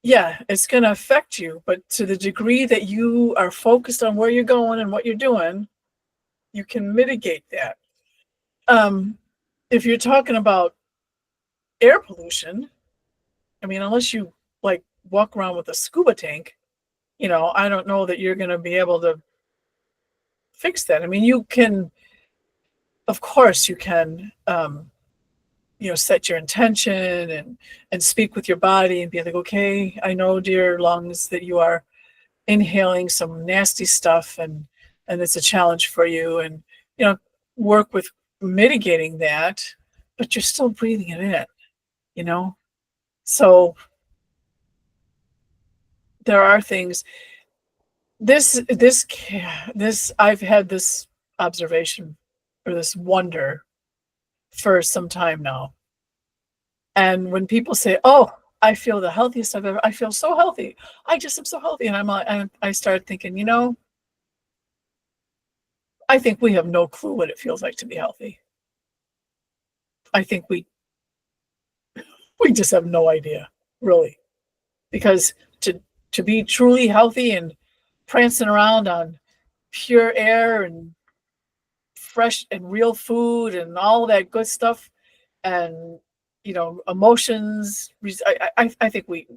Yeah, it's going to affect you, but to the degree that you are focused on where you're going and what you're doing, you can mitigate that. If you're talking about air pollution, I mean, unless you like walk around with a scuba tank, I don't know that you're going to be able to fix that. I mean, you can, of course, you can, set your intention and speak with your body and be like, okay, I know, dear lungs, that you are inhaling some nasty stuff, and it's a challenge for you, and work with mitigating that, but you're still breathing it in, you know. So there are things. This I've had this observation or this wonder for some time now. And when people say, "Oh, I feel the healthiest I've ever," I feel so healthy. I just am so healthy, and I'm like, I started thinking, I think we have no clue what it feels like to be healthy. I think we just have no idea, really, because to be truly healthy and prancing around on pure air and fresh and real food and all that good stuff, and emotions. I think we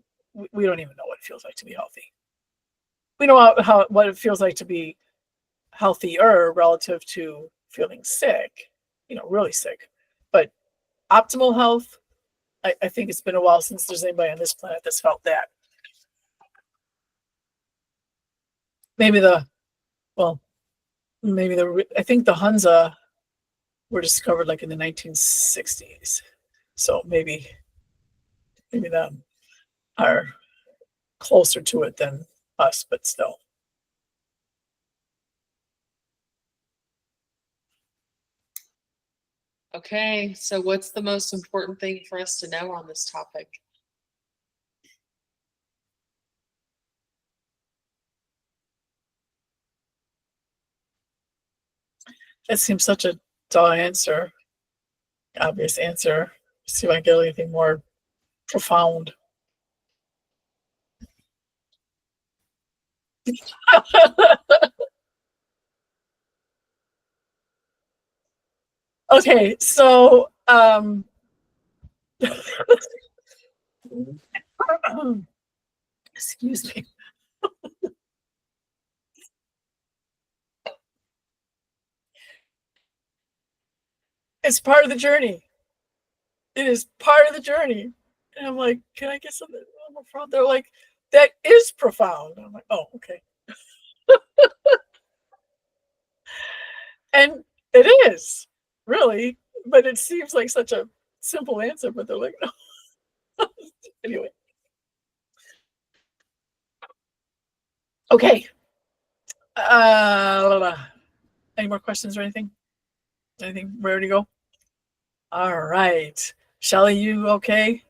don't even know what it feels like to be healthy. We know how what it feels like to be healthier relative to feeling sick, really sick. But optimal health, I think it's been a while since there's anybody on this planet that's felt that. Maybe well, I think the Hunza were discovered like in the 1960s. So maybe them are closer to it than us, but still. Okay, so what's the most important thing for us to know on this topic? That seems such a dull answer, obvious answer. See if I can get anything more profound. Okay, so excuse me. It's part of the journey. It is part of the journey. And I'm like, can I get something more profound? They're like, that is profound. I'm like, oh, okay. And it is, really, but it seems like such a simple answer, but they're like, no. Anyway. Okay. Any more questions or anything? Anything ready to go? All right. Shelley, you okay?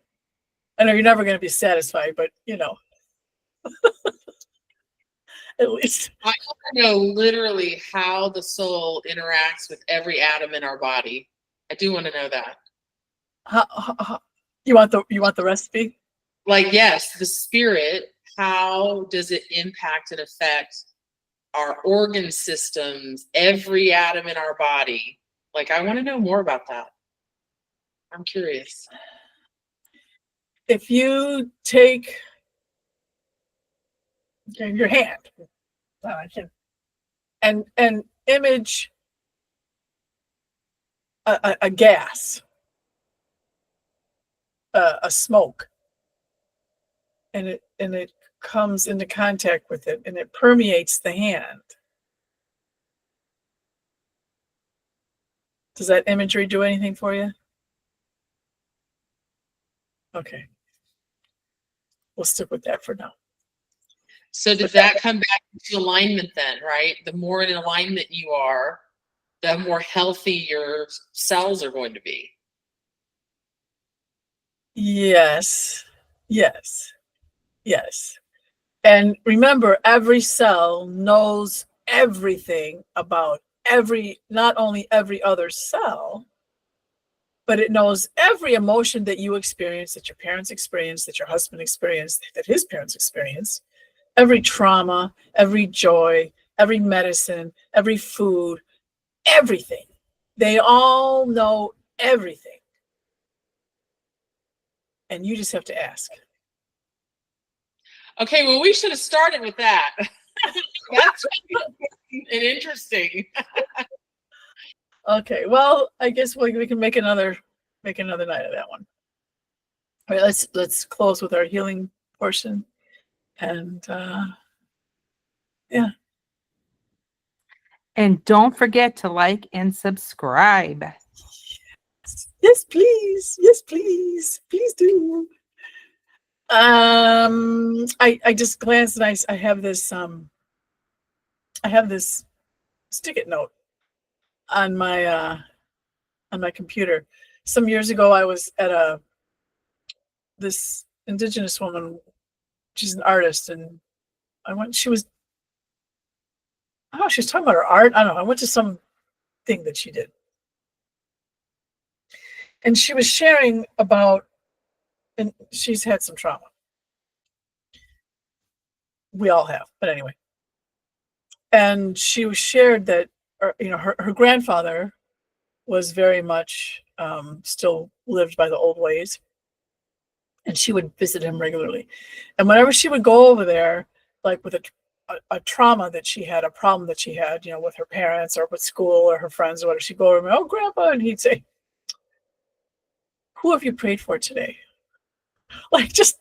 I know you're never going to be satisfied, but at least. I want to know literally how the soul interacts with every atom in our body. I do want to know that. You want the recipe? Like, yes, the spirit, how does it impact and affect our organ systems, every atom in our body. Like, I want to know more about that. I'm curious. If you take your hand and image a gas, a smoke, and it comes into contact with it and it permeates the hand. Does that imagery do anything for you? Okay. We'll stick with that for now. So does that come back to alignment then, right? The more in alignment you are, the more healthy your cells are going to be. Yes. Yes. Yes. And remember, every cell knows everything about not only every other cell, but it knows every emotion that you experience, that your parents experienced, that your husband experienced, that his parents experienced, every trauma, every joy, every medicine, every food, everything. They all know everything. And you just have to ask. Okay, well, we should have started with that. That's and interesting. Okay, well, I guess we can make another night of that one. All right, let's close with our healing portion. And yeah. And don't forget to like and subscribe. Yes, please. Yes, please. Please do. I just glanced and I have this stick-it note on my computer. Some years ago I was at this indigenous woman, she's an artist, and she was talking about her art. I don't know. I went to some thing that she did. And she was sharing about, and she's had some trauma. We all have, but anyway. And she was shared that, her grandfather was very much still lived by the old ways. And she would visit him regularly. And whenever she would go over there, like with a trauma that she had, a problem that she had, with her parents or with school or her friends or whatever, she'd go over and, "Oh, Grandpa," and he'd say, "Who have you prayed for today?" Like, just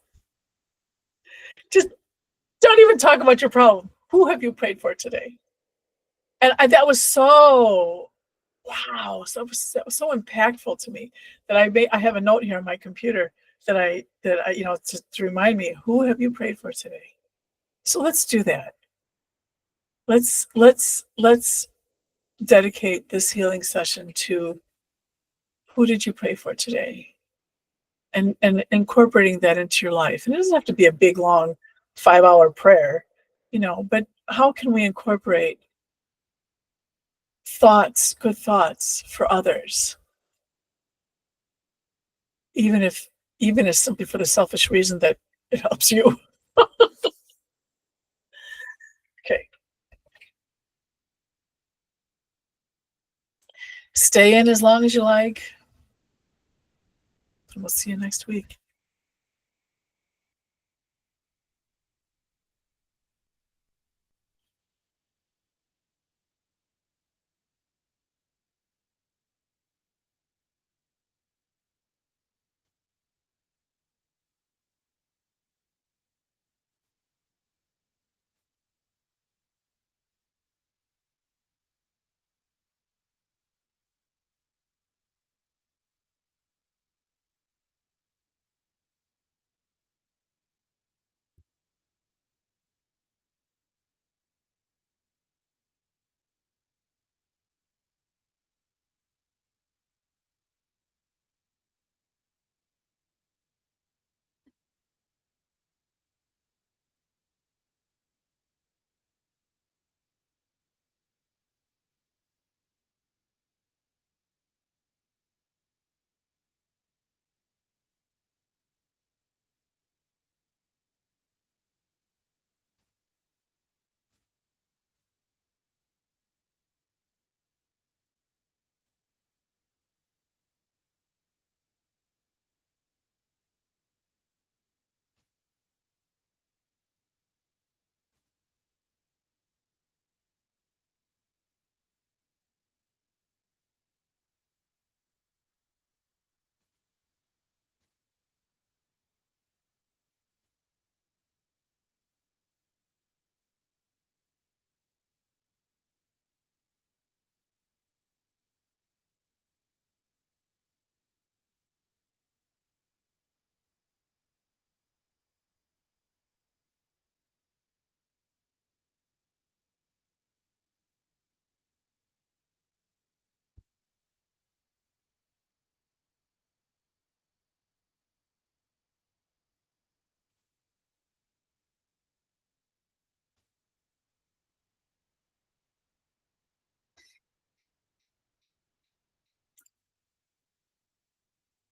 don't even talk about your problem. Who have you prayed for today? And that was so, wow, that was so impactful to me that I have a note here on my computer that I to remind me, who have you prayed for today? So let's do that. Let's dedicate this healing session to who did you pray for today, and incorporating that into your life. And it doesn't have to be a big long 5-hour prayer, but how can we incorporate good thoughts for others, even if simply for the selfish reason that it helps you. Okay. Stay in as long as you like, and we'll see you next week.